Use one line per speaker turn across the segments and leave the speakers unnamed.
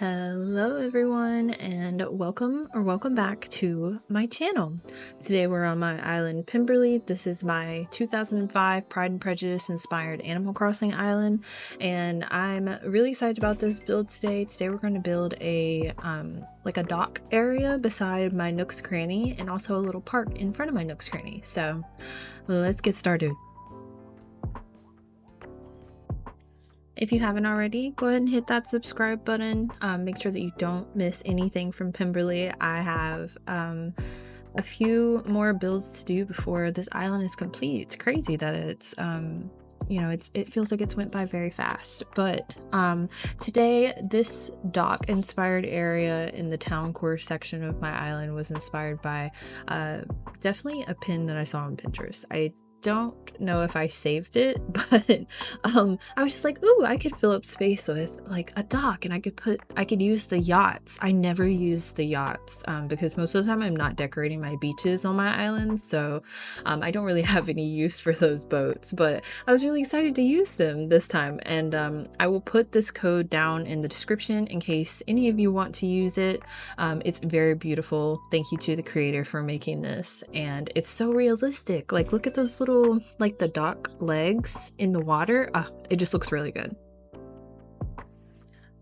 Hello everyone, and welcome back to my channel. Today we're on my island Pemberley. This is my 2005 Pride and Prejudice inspired Animal Crossing island, and I'm really excited about this build today. Today we're going to build a like a dock area beside my Nook's Cranny and also a little park in front of my Nook's Cranny. So let's get started. If you haven't already, go ahead and hit that subscribe button. Make sure that you don't miss anything from Pemberley. I have a few more builds to do before this island is complete. It's crazy that it's it feels like it's went by very fast. But today, this dock inspired area in the town core section of my island was inspired by definitely a pin that I saw on Pinterest. I don't know if I saved it, but I was just like, ooh, I could fill up space with like a dock, and I could use the yachts. I never use the yachts because most of the time I'm not decorating my beaches on my island, so I don't really have any use for those boats, but I was really excited to use them this time. And I will put this code down in the description in case any of you want to use it. It's very beautiful. Thank you to the creator for making this, and it's so realistic. Like, look at those little, like the dock legs in the water. It just looks really good.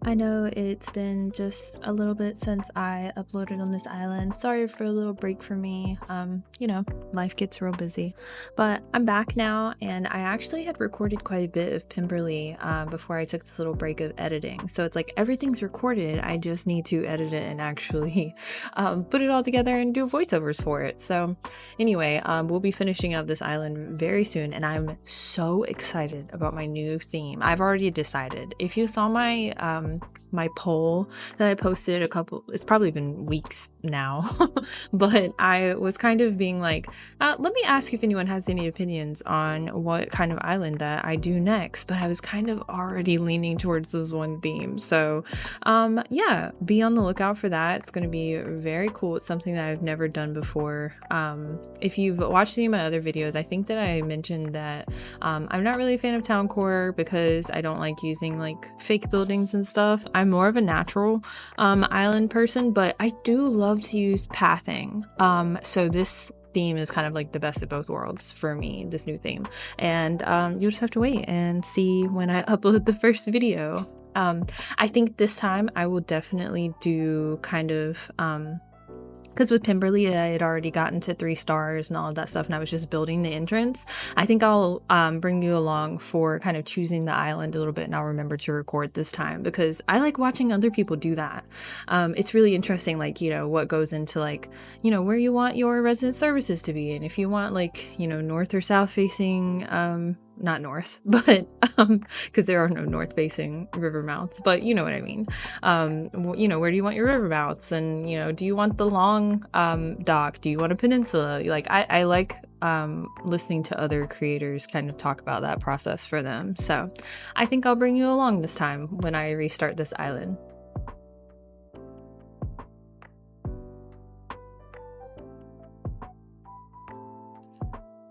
I know it's been just a little bit since I uploaded on this island. Sorry for a little break for me. Life gets real busy. But I'm back now, and I actually had recorded quite a bit of Pemberley before I took this little break of editing. So it's like everything's recorded. I just need to edit it and actually put it all together and do voiceovers for it. So anyway, we'll be finishing up this island very soon, and I'm so excited about my new theme. I've already decided. If you saw my poll that I posted it's probably been weeks now, but I was kind of being like, let me ask if anyone has any opinions on what kind of island that I do next, but I was kind of already leaning towards this one theme. So yeah, be on the lookout for that. It's going to be very cool. It's something that I've never done before. If you've watched any of my other videos, I think that I mentioned that I'm not really a fan of towncore because I don't like using like fake buildings and stuff. I'm more of a natural island person, but I do love to use pathing. So this theme is kind of like the best of both worlds for me, this new theme. And you'll just have to wait and see when I upload the first video. I think this time I will definitely do kind of because with Pemberley, I had already gotten to 3 stars and all of that stuff, and I was just building the entrance. I think I'll bring you along for kind of choosing the island a little bit, and I'll remember to record this time because I like watching other people do that. It's really interesting, like, what goes into, like, where you want your resident services to be, and if you want, like, north or south facing, not north, but because there are no north facing river mouths, but you know what I mean. Where do you want your river mouths, and do you want the long dock, do you want a peninsula? Like, I like listening to other creators kind of talk about that process for them. So I think I'll bring you along this time when I restart this island.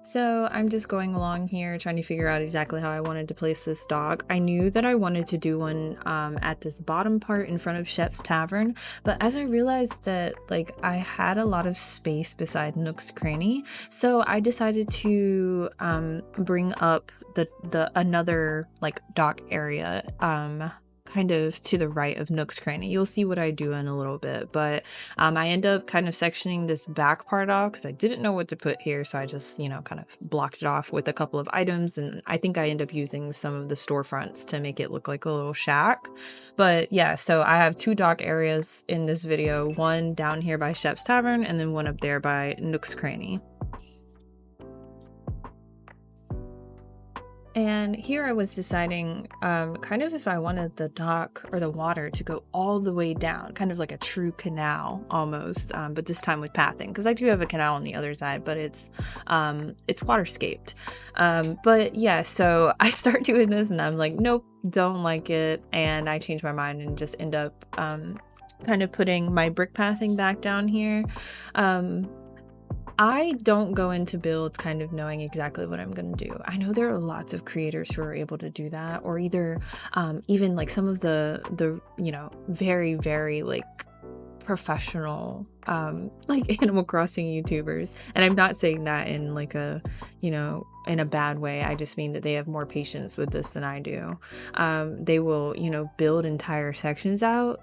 So I'm just going along here trying to figure out exactly how I wanted to place this dock. I knew that I wanted to do one at this bottom part in front of Shep's Tavern, but as I realized that like I had a lot of space beside Nook's Cranny, so I decided to bring up the another like dock area kind of to the right of Nook's Cranny. You'll see what I do in a little bit, but I end up kind of sectioning this back part off because I didn't know what to put here, so I just kind of blocked it off with a couple of items, and I think I end up using some of the storefronts to make it look like a little shack. But yeah, so I have 2 dock areas in this video, one down here by Shep's Tavern and then one up there by Nook's Cranny. And here I was deciding kind of if I wanted the dock or the water to go all the way down, kind of like a true canal almost, but this time with pathing, because I do have a canal on the other side, but it's waterscaped. But yeah, so I start doing this and I'm like, nope, don't like it. And I change my mind and just end up kind of putting my brick pathing back down here. I don't go into builds kind of knowing exactly what I'm going to do. I know there are lots of creators who are able to do that, or either even like some of the you know, very, very like professional like Animal Crossing YouTubers. And I'm not saying that in like a, you know, in a bad way. I just mean that they have more patience with this than I do. They will, you know, build entire sections out,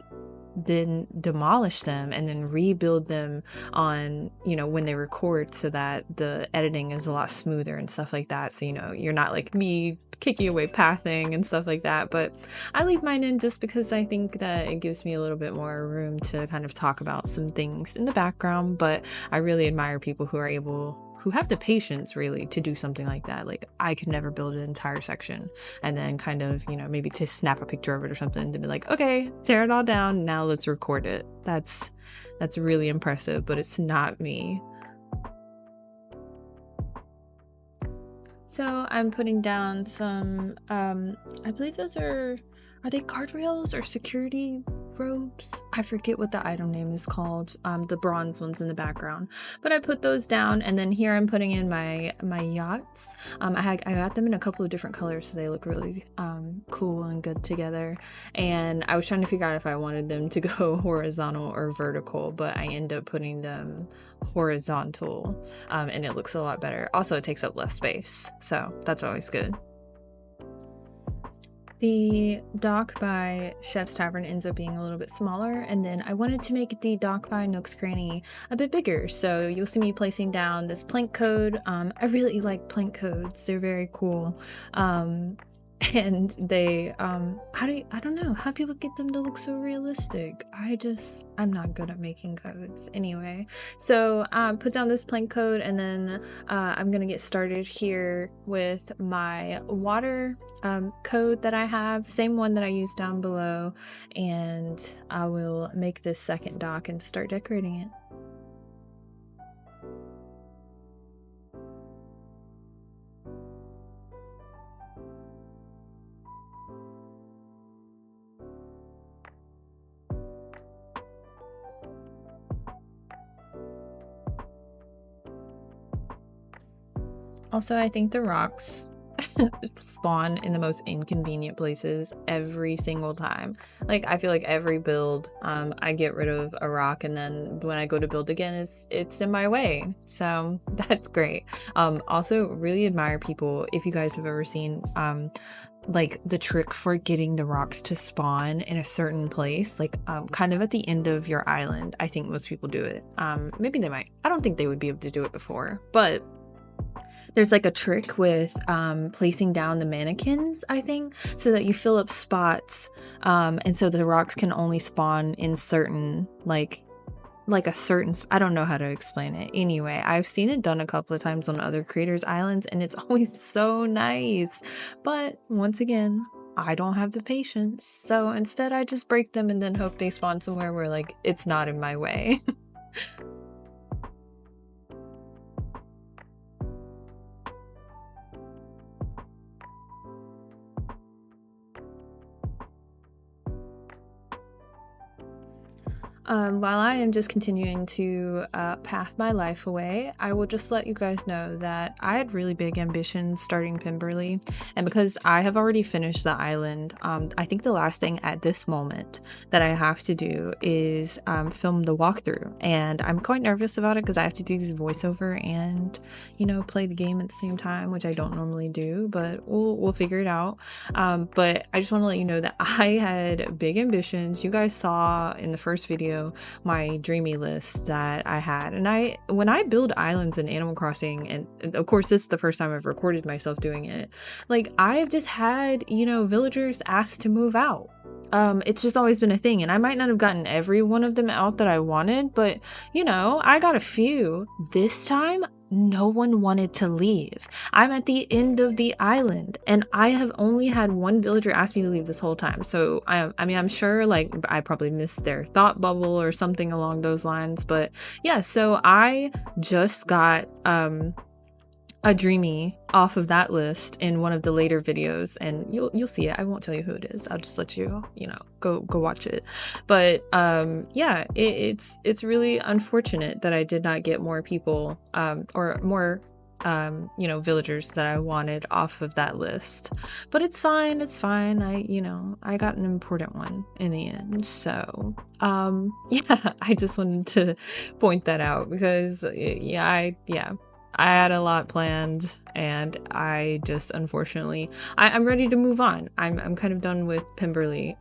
then demolish them, and then rebuild them on, you know, when they record, so that the editing is a lot smoother and stuff like that. So, you know, you're not like me kicking away pathing and stuff like that. But I leave mine in just because I think that it gives me a little bit more room to kind of talk about some things in the background. But I really admire people who are able, who have the patience really to do something like that. Like, I could never build an entire section and then kind of, you know, maybe to snap a picture of it or something to be like, okay, tear it all down, now let's record it. That's really impressive, but it's not me. So I'm putting down some, I believe those are they guardrails or security robes? I forget what the item name is called, the bronze ones in the background. But I put those down, and then here I'm putting in my yachts. I got them in a couple of different colors, so they look really cool and good together. And I was trying to figure out if I wanted them to go horizontal or vertical, but I end up putting them horizontal, and it looks a lot better. Also, it takes up less space, so that's always good. The dock by Chef's Tavern ends up being a little bit smaller, and then I wanted to make the dock by Nook's Cranny a bit bigger, so you'll see me placing down this plank code. I really like plank codes, they're very cool. And they I don't know how people get them to look so realistic. I'm not good at making codes anyway. So put down this plank code, and then I'm gonna get started here with my water code that I have, same one that I used down below, and I will make this second dock and start decorating it. Also, I think the rocks spawn in the most inconvenient places every single time. Like, I feel like every build, I get rid of a rock, and then when I go to build again, it's in my way. So that's great. Also, really admire people, if you guys have ever seen like the trick for getting the rocks to spawn in a certain place, like kind of at the end of your island. I think most people do it. Maybe they might. I don't think they would be able to do it before, but there's like a trick with placing down the mannequins, I think, so that you fill up spots, and so the rocks can only spawn in certain like a certain, I don't know how to explain it. Anyway, I've seen it done a couple of times on other creators' islands, and it's always so nice. But once again, I don't have the patience, so instead I just break them and then hope they spawn somewhere where like it's not in my way. While I am just continuing to path my life away, I will just let you guys know that I had really big ambitions starting Pemberley, and because I have already finished the island, I think the last thing at this moment that I have to do is film the walkthrough, and I'm quite nervous about it because I have to do the voiceover and, you know, play the game at the same time, which I don't normally do, but we'll figure it out. But I just want to let you know that I had big ambitions. You guys saw in the first video my dreamy list that I had, and when I build islands in Animal Crossing, and of course this is the first time I've recorded myself doing it, like I've just had, you know, villagers asked to move out. It's just always been a thing, and I might not have gotten every one of them out that I wanted, but you know, I got a few. This time no one wanted to leave. I'm at the end of the island, and I have only had one villager ask me to leave this whole time. So I mean, I'm sure like I probably missed their thought bubble or something along those lines, but yeah. So I just got a dreamy off of that list in one of the later videos, and you'll see it. I won't tell you who it is. I'll just let you, go watch it. But yeah, it's really unfortunate that I did not get more people or more villagers that I wanted off of that list. But it's fine. I got an important one in the end. So yeah, I just wanted to point that out because I had a lot planned, and I just unfortunately I'm ready to move on. I'm kind of done with Pemberley.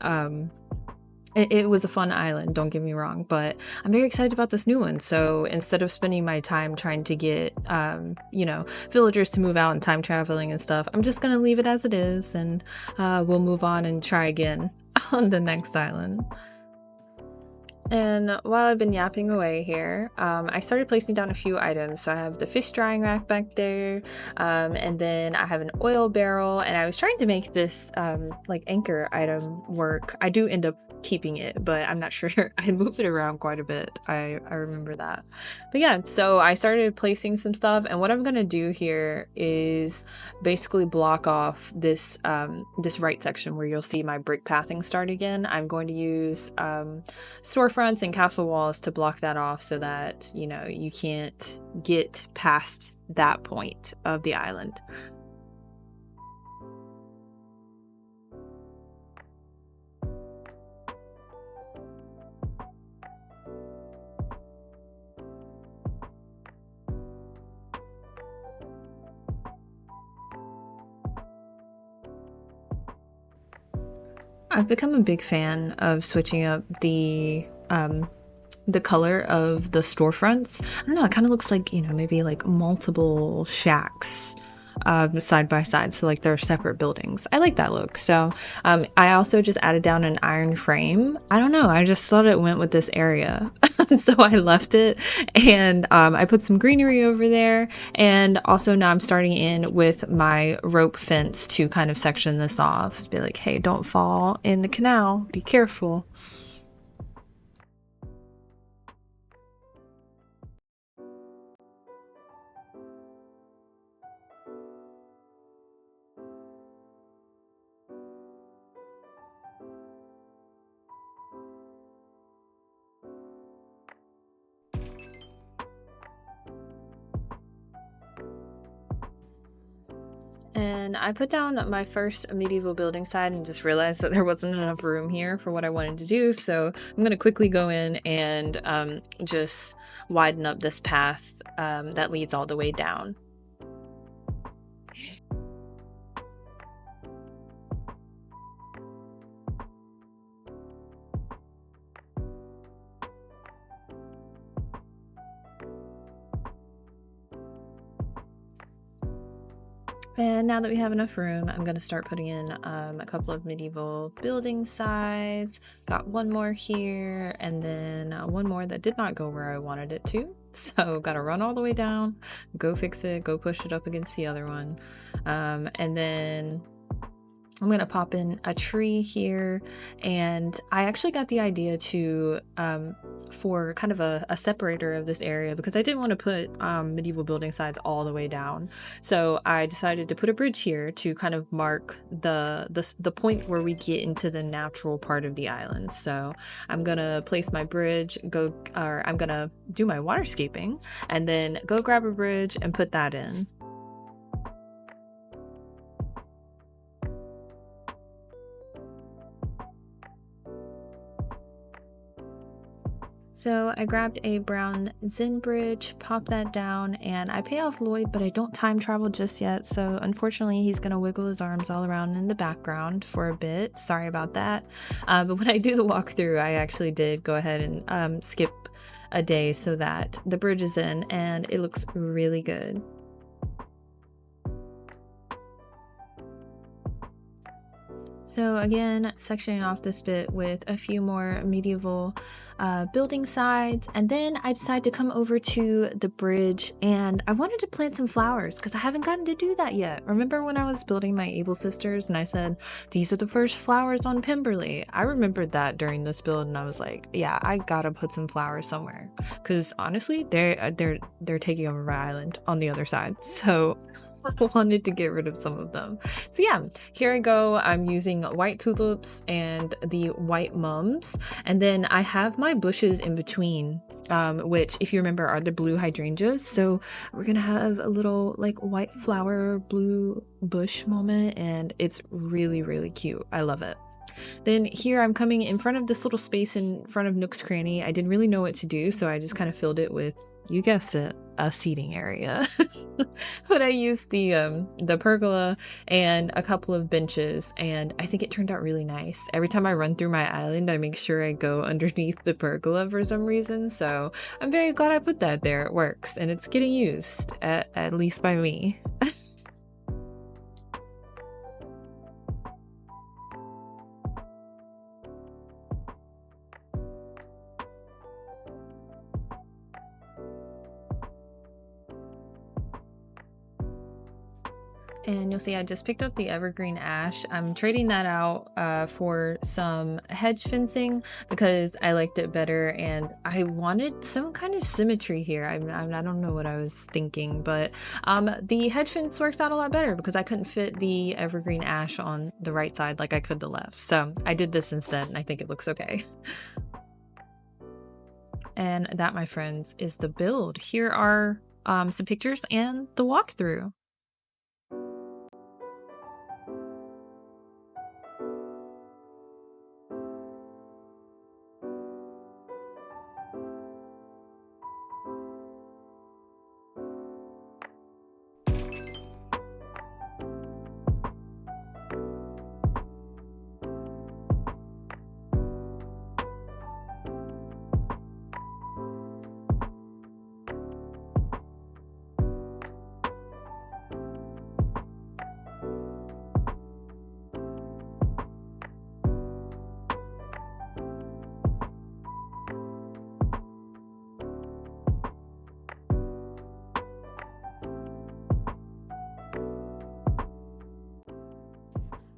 It was a fun island, don't get me wrong, but I'm very excited about this new one. So instead of spending my time trying to get villagers to move out and time traveling and stuff, I'm just gonna leave it as it is, and we'll move on and try again on the next island. And while I've been yapping away here, I started placing down a few items. So I have the fish drying rack back there, and then I have an oil barrel, and I was trying to make this like anchor item work. I do end up keeping it, but I'm not sure. I move it around quite a bit. I remember that. But yeah, so I started placing some stuff, and what I'm gonna do here is basically block off this this right section where you'll see my brick pathing start again. I'm going to use storefronts and castle walls to block that off so that you can't get past that point of the island. I've become a big fan of switching up the color of the storefronts. I don't know, it kind of looks like, maybe like multiple shacks side by side, so like they're separate buildings. I like that look. So I also just added down an iron frame. I don't know, I just thought it went with this area. So I left it, and I put some greenery over there, and also now I'm starting in with my rope fence to kind of section this off, be like, hey, don't fall in the canal, be careful. And I put down my first medieval building side and just realized that there wasn't enough room here for what I wanted to do. So I'm going to quickly go in and just widen up this path that leads all the way down. And now that we have enough room, I'm going to start putting in a couple of medieval building sides. Got one more here, and then one more that did not go where I wanted it to. So got to run all the way down, go fix it, go push it up against the other one. And then I'm going to pop in a tree here, and I actually got the idea to for kind of a separator of this area, because I didn't want to put medieval building sides all the way down. So I decided to put a bridge here to kind of mark the point where we get into the natural part of the island. So I'm gonna place my bridge, I'm gonna do my waterscaping, and then go grab a bridge and put that in. So I grabbed a brown Zen bridge, popped that down, and I pay off Lloyd, but I don't time travel just yet. So unfortunately, he's gonna wiggle his arms all around in the background for a bit. Sorry about that. But when I do the walkthrough, I actually did go ahead and skip a day so that the bridge is in, and it looks really good. So again, sectioning off this bit with a few more medieval building sides, and then I decided to come over to the bridge, and I wanted to plant some flowers because I haven't gotten to do that yet. Remember when I was building my Able Sisters and I said, these are the first flowers on Pemberley? I remembered that during this build, and I was like, yeah, I gotta put some flowers somewhere because honestly, they're taking over my island on the other side. So I wanted to get rid of some of them. So yeah, here I go. I'm using white tulips and the white mums, and then I have my bushes in between, which if you remember are the blue hydrangeas. So we're gonna have a little like white flower blue bush moment, and it's really cute. I love it. Then here I'm coming in front of this little space in front of Nook's Cranny. I didn't really know what to do, so I just kind of filled it with, you guessed it, a seating area. But I used the pergola and a couple of benches, and I think it turned out really nice. Every time I run through my island, I make sure I go underneath the pergola for some reason, so I'm very glad I put that there. It works, and it's getting used, at least by me. And you'll see I just picked up the evergreen ash. I'm trading that out for some hedge fencing because I liked it better, and I wanted some kind of symmetry here. I don't know what I was thinking, but the hedge fence works out a lot better because I couldn't fit the evergreen ash on the right side like I could the left. So I did this instead, and I think it looks okay. And that, my friends, is the build. Here are some pictures and the walkthrough.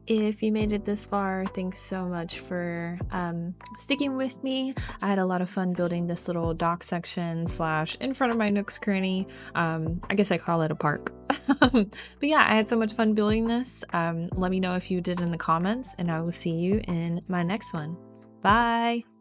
If you made it this far, thanks so much for sticking with me. I had a lot of fun building this little dock section / in front of my Nook's Cranny. I guess I call it a park. But yeah, I had so much fun building this. Let me know if you did in the comments, and I will see you in my next one. Bye!